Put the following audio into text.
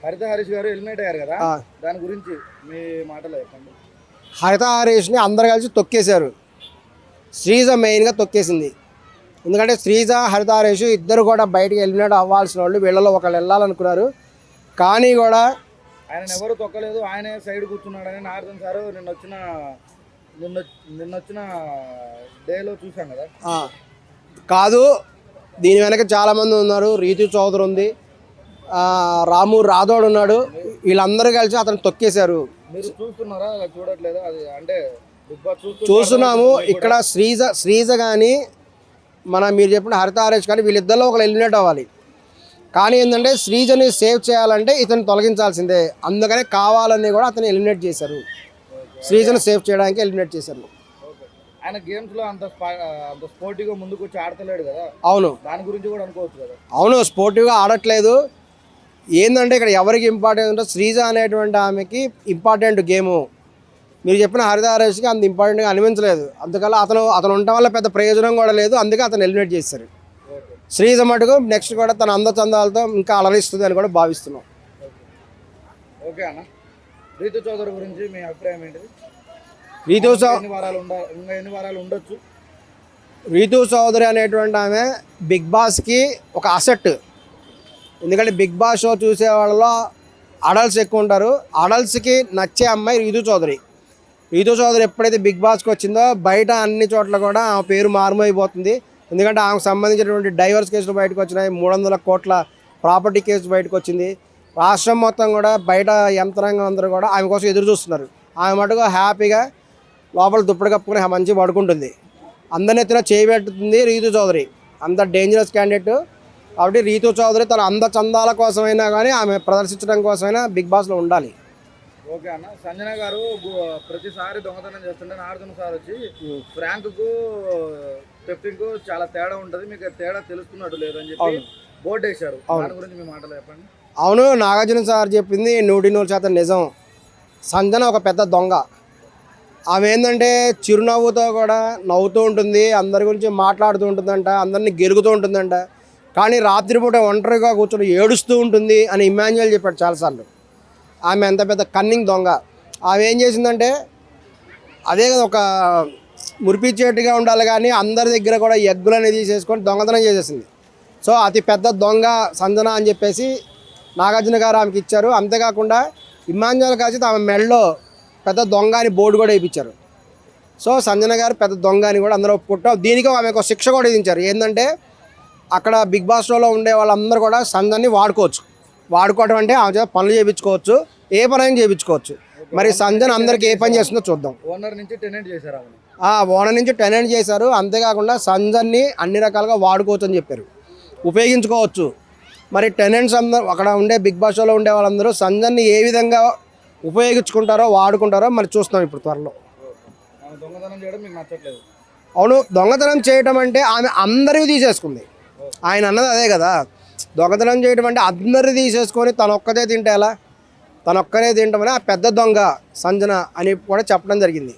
హరిత హరీష్ గారు ఎలిమినేట్ అయ్యారు కదా, దాని గురించి మీ మాటలో చెప్పండి. హరిత హరీష్ని అందరు కలిసి తొక్కేశారు. శ్రీజ మెయిన్గా తొక్కేసింది. ఎందుకంటే శ్రీజ హరిత హరీష్ ఇద్దరు కూడా బయటకు ఎలిమినేట్ అవ్వాల్సిన వాళ్ళు, వీళ్ళలో ఒకళ్ళు వెళ్ళాలనుకున్నారు. కానీ కూడా ఆయన ఎవరు తొక్కలేదు, ఆయనే సైడ్ కూర్చున్నాడని నాగార్జున సారు నిన్నొచ్చిన డేలో చూసాం కదా. కాదు, దీని వెనక చాలామంది ఉన్నారు. రీతు చౌదరి ఉంది, రాము రాథోడ్ ఉన్నాడు. వీళ్ళందరూ కలిసి అతను తొక్కేశారు. మీరు చూస్తున్నారా, చూడట్లేదా? అది అంటే బిగ్ బాస్ చూస్తున్నాము. ఇక్కడ శ్రీజ కానీ మీరు చెప్పిన హరిత హరీష్ కానీ వీళ్ళిద్దరిలో ఒకరు ఎలిమినేట్ అవ్వాలి. కానీ ఏంటంటే శ్రీజని సేవ్ చేయాలంటే ఇతను తొలగించాల్సిందే. అందుకనే కావాలని కూడా అతను ఎలిమినేట్ చేశారు. శ్రీజను సేవ్ చేయడానికి ఎలిమినేట్ చేశారు. ఆయన గేమ్స్ లో అంత స్పోర్టివ్గా ముందుకు వచ్చి ఆడతలేడు కదా. అవును, దాని గురించి కూడా అనుకోవచ్చు కదా. అవును, స్పోర్టివ్గా ఆడట్లేదు. ఏంటంటే ఇక్కడ ఎవరికి ఇంపార్టెంట్ ఉంటే శ్రీజ అనేటువంటి ఆమెకి ఇంపార్టెంట్ గేము. మీరు చెప్పిన హరిత హరీష్కి అంత ఇంపార్టెంట్గా అనిపించలేదు. అందుకల్ల అతను ఉండటం వల్ల పెద్ద ప్రయోజనం కూడా లేదు. అందుకే అతను ఎలిమినేట్ చేశారు. శ్రీజ మటుకు నెక్స్ట్ కూడా తన అందచందాలతో ఇంకా అలరిస్తుంది అని కూడా భావిస్తున్నాం. ఓకే అన్న, రీతు చౌదరి గురించి మీ అభిప్రాయం ఏంటిది? రీతు ఎన్ని వారాలు ఉండొచ్చు? రీతు చౌదరి అనేటువంటి ఆమె బిగ్ బాస్కి ఒక అసెట్. ఎందుకంటే బిగ్ బాస్ షో చూసే వాళ్ళలో అడల్ట్స్ ఎక్కువ ఉంటారు. అడల్ట్స్కి నచ్చే అమ్మాయి రీతు చౌదరి. రీతు చౌదరి ఎప్పుడైతే బిగ్ బాస్కి వచ్చిందో బయట అన్ని చోట్ల కూడా ఆమె పేరు మారుమైపోతుంది. ఎందుకంటే ఆమెకు సంబంధించినటువంటి డైవర్స్ కేసులు బయటకు వచ్చినాయి. 300 కోట్ల ప్రాపర్టీ కేసు బయటకు వచ్చింది. రాష్ట్రం మొత్తం కూడా బయట యంత్రాంగం అందరూ కూడా ఆమె కోసం ఎదురు చూస్తున్నారు. ఆమె మటుకు హ్యాపీగా లోపల దుప్పటి కప్పుకొని మంచిగా పడుకుంటుంది. అందరిని ఎత్తున చేయబెట్టుతుంది రీతు చౌదరి. అంత డేంజరస్ క్యాండిడేట్. కాబట్టి రీతు చౌదరి తన చందాల కోసమైనా కానీ ఆమె ప్రదర్శించడం కోసమైనా బిగ్ బాస్లో ఉండాలి. ఓకే అన్న, సంజన గారు ప్రతిసారి దొంగతనం చేస్తుంటే నాగార్జున సార్ వచ్చి ఫ్రాంక్కు కెప్టెన్కు చాలా తేడా ఉంటుంది, మీకు తేడా తెలుస్తున్నట్టు లేదని చెప్పి బోర్డు వేశారు. దాని గురించి మీ మాటలు చెప్పండి. అవును, నాగార్జున సార్ చెప్పింది 100% నిజం. సంజన ఒక పెద్ద దొంగ. ఆమె ఏంటంటే చిరునవ్వుతో కూడా నవ్వుతూ ఉంటుంది, అందరి గురించి మాట్లాడుతూ ఉంటుందంట, అందరినీ గెలుగుతూ ఉంటుందంట. కానీ రాత్రిపూట ఒంటరిగా కూర్చొని ఏడుస్తూ ఉంటుంది అని ఇమాన్యుయల్ చెప్పాడు చాలాసార్లు. ఆమె ఎంత పెద్ద కన్నింగ్ దొంగ. ఆమె ఏం చేసిందంటే అదే కదా, ఒక మురిపిచ్చేట్టుగా ఉండాలి కానీ అందరి దగ్గర కూడా ఎగ్గులని తీసేసుకొని దొంగతనం చేసేసింది. సో అతి పెద్ద దొంగ సంజన అని చెప్పేసి నాగార్జున గారు ఆమెకి ఇచ్చారు. అంతేకాకుండా ఇమాన్యుయల్ కాసి ఆమె మెడలో పెద్ద దొంగ అని బోర్డు కూడా వేయించారు. సో సంజన గారు పెద్ద దొంగ అని కూడా అందరూ ఒప్పుకుంటాం. దీనికి ఆమెకు శిక్ష కూడా విధించారు. ఏంటంటే అక్కడ బిగ్ బాస్ షోలో ఉండే వాళ్ళందరూ కూడా సంజన్ని వాడుకోవడం అంటే ఆమె చేత పనులు చేయించుకోవచ్చు, ఏ పనైనా చేయించుకోవచ్చు. మరి సంజన్ అందరికి ఏ పని చేస్తుందో చూద్దాం. ఓనర్ నుంచి టెనెంట్ చేశారు. అంతేకాకుండా సంజన్ని అన్ని రకాలుగా వాడుకోవచ్చు అని చెప్పారు, ఉపయోగించుకోవచ్చు. మరి టెనెంట్స్ అందరూ అక్కడ ఉండే బిగ్ బాస్ షోలో ఉండే వాళ్ళందరూ సంజన్ని ఏ విధంగా ఉపయోగించుకుంటారో వాడుకుంటారో మరి చూస్తాం ఇప్పుడు త్వరలో. దొంగతనం చేయడం మీకు నచ్చట్లేదు? అవును, దొంగతనం చేయటం అంటే ఆమె అందరివి తీసేసుకుంది. ఆయన అన్నది అదే కదా, దొంగతనం చేయడం అంటే అందరు తీసేసుకొని తనొక్కదే తింటే ఎలా? తనొక్కనే తింటామని ఆ పెద్ద దొంగ సంజన అని కూడా చెప్పడం జరిగింది.